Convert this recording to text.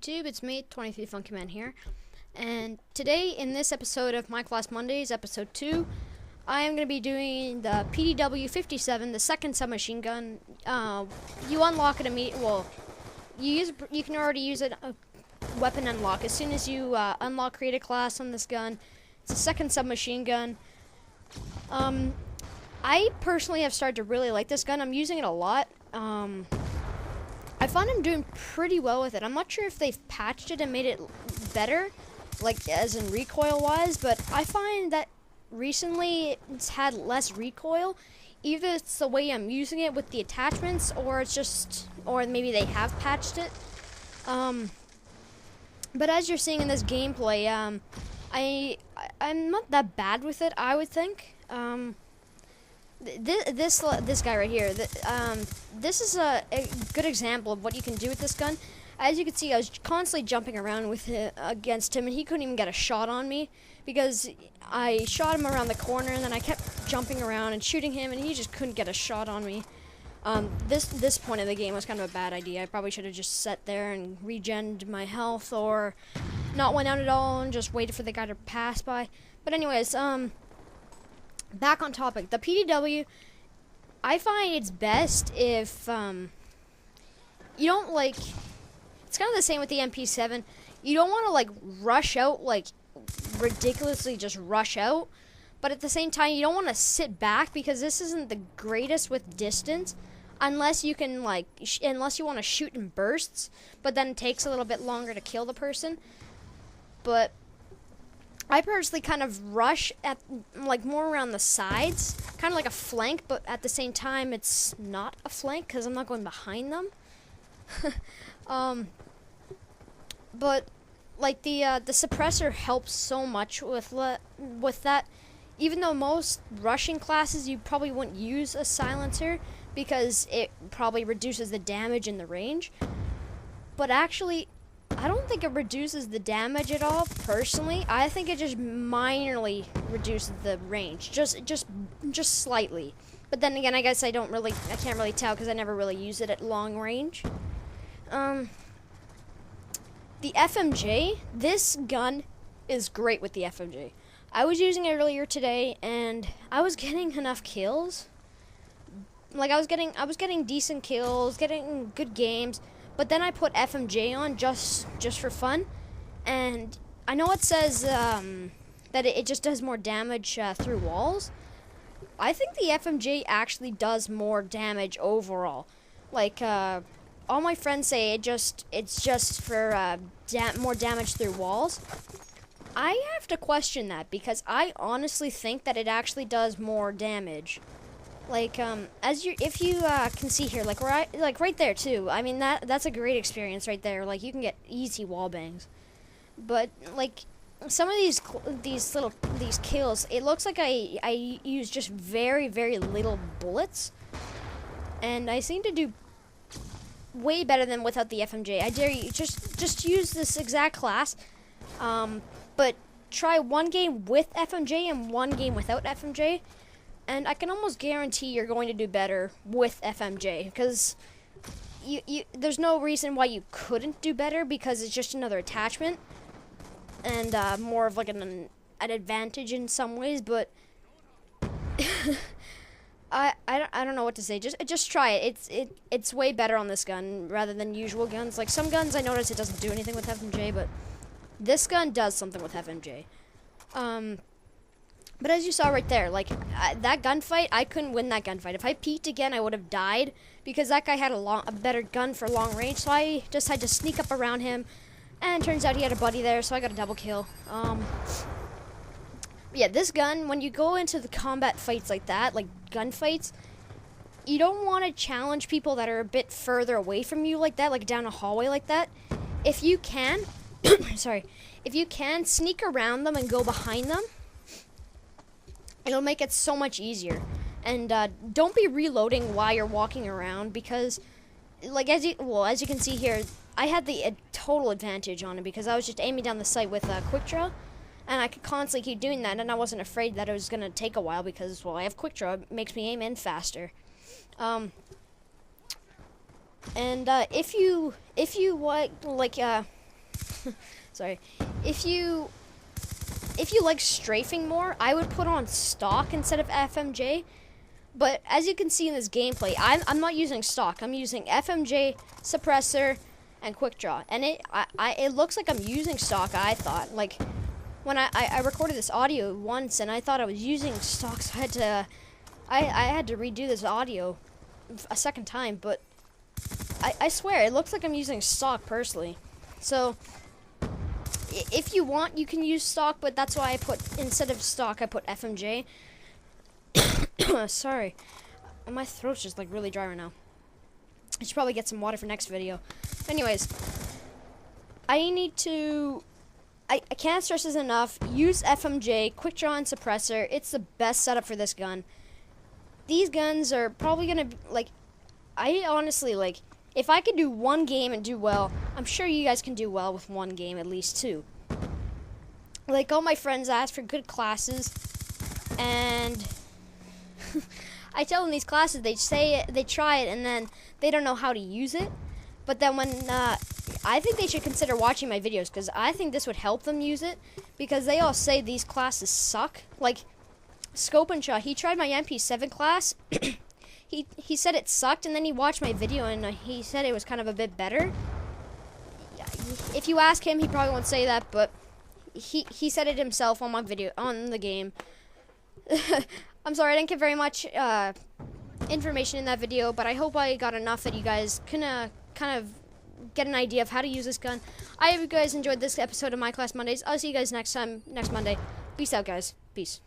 YouTube? It's me, 23 Funky Man here, and today in this episode of My Class Mondays, episode 2, I am going to be doing the PDW-57, the second submachine gun. You unlock it immediately. Well, you can already use it weapon unlock as soon as you unlock create a class on this gun. It's a second submachine gun. I personally have started to really like this gun. I'm using it a lot. I found I'm doing pretty well with it. I'm not sure if they've patched it and made it better, like as in recoil wise, but I find that recently it's had less recoil. Either it's the way I'm using it with the attachments, or it's just, or maybe they have patched it. But as you're seeing in this gameplay, I'm not that bad with it, I would think. This guy right here, this is a good example of what you can do with this gun. As you can see, I was constantly jumping around with against him, and he couldn't even get a shot on me because I shot him around the corner, and then I kept jumping around and shooting him, and he just couldn't get a shot on me. This point of the game was kind of a bad idea. I probably should have just sat there and regened my health, or not went out at all and just waited for the guy to pass by. But anyways, back on topic. The PDW, I find it's best if you don't like. It's kind of the same with the MP7. You don't want to like rush out, like ridiculously just rush out, but at the same time you don't want to sit back because this isn't the greatest with distance, unless you can like unless you want to shoot in bursts, but then it takes a little bit longer to kill the person. But I personally kind of rush at like more around the sides, kind of like a flank, but at the same time it's not a flank because I'm not going behind them. But like the suppressor helps so much with that. Even though most rushing classes you probably wouldn't use a silencer because it probably reduces the damage in the range, but actually I don't think it reduces the damage at all, personally. I think it just minorly reduces the range, just slightly. But then again, I guess I can't really tell because I never really use it at long range. The FMJ, this gun is great with the FMJ. I was using it earlier today, and I was getting enough kills. Like I was getting decent kills, getting good games. But then I put FMJ on just for fun, and I know it says that it just does more damage through walls. I think the FMJ actually does more damage overall. Like all my friends say it's just for more damage through walls. I have to question that because I honestly think that it actually does more damage. Like if you can see here, like right there too. I mean that's a great experience right there. Like you can get easy wall bangs, but like some of these kills, it looks like I use just very little bullets, and I seem to do way better than without the FMJ. I dare you just use this exact class, but try one game with FMJ and one game without FMJ. And I can almost guarantee you're going to do better with FMJ because there's no reason why you couldn't do better because it's just another attachment and more of like an advantage in some ways. But I don't know what to say. Just try it. It's way better on this gun rather than usual guns. Like some guns, I notice it doesn't do anything with FMJ, but this gun does something with FMJ. But as you saw right there, like that gunfight, I couldn't win that gunfight. If I peeked again, I would have died because that guy had a better gun for long range. So I just had to sneak up around him, and turns out he had a buddy there, so I got a double kill. Yeah, this gun, when you go into the combat fights like that, like gunfights, you don't want to challenge people that are a bit further away from you like that, like down a hallway like that. If you can, if you can sneak around them and go behind them, it'll make it so much easier. And don't be reloading while you're walking around because, like as you can see here, I had the total advantage on it because I was just aiming down the sight with quick draw, and I could constantly keep doing that, and I wasn't afraid that it was gonna take a while because, well, I have quick draw. It makes me aim in faster. And if you like Sorry. If you like strafing more, I would put on stock instead of FMJ. But as you can see in this gameplay, I'm not using stock. I'm using FMJ, suppressor, and quick draw. And it looks like I'm using stock, I thought. Like, when I recorded this audio once, and I thought I was using stock, so I had to redo this audio a second time. But I swear, it looks like I'm using stock personally. So, if you want, you can use stock, but that's why instead of stock, I put FMJ. Sorry. My throat's just like really dry right now. I should probably get some water for next video. Anyways, I can't stress this enough. Use FMJ, quick draw, and suppressor. It's the best setup for this gun. These guns are probably gonna be, like, I honestly, like, if I could do one game and do well, I'm sure you guys can do well with one game, at least two. Like, all my friends ask for good classes, and I tell them these classes, they say it, they try it, and then they don't know how to use it. But then I think they should consider watching my videos, because I think this would help them use it, because they all say these classes suck. Like, Scope and Shot, he tried my MP7 class, he said it sucked, and then he watched my video, and he said it was kind of a bit better. If you ask him, he probably won't say that, but he said it himself on my video, on the game. I'm sorry, I didn't get very much information in that video, but I hope I got enough that you guys can kind of get an idea of how to use this gun. I hope you guys enjoyed this episode of My Class Mondays. I'll see you guys next Monday. Peace out, guys. Peace.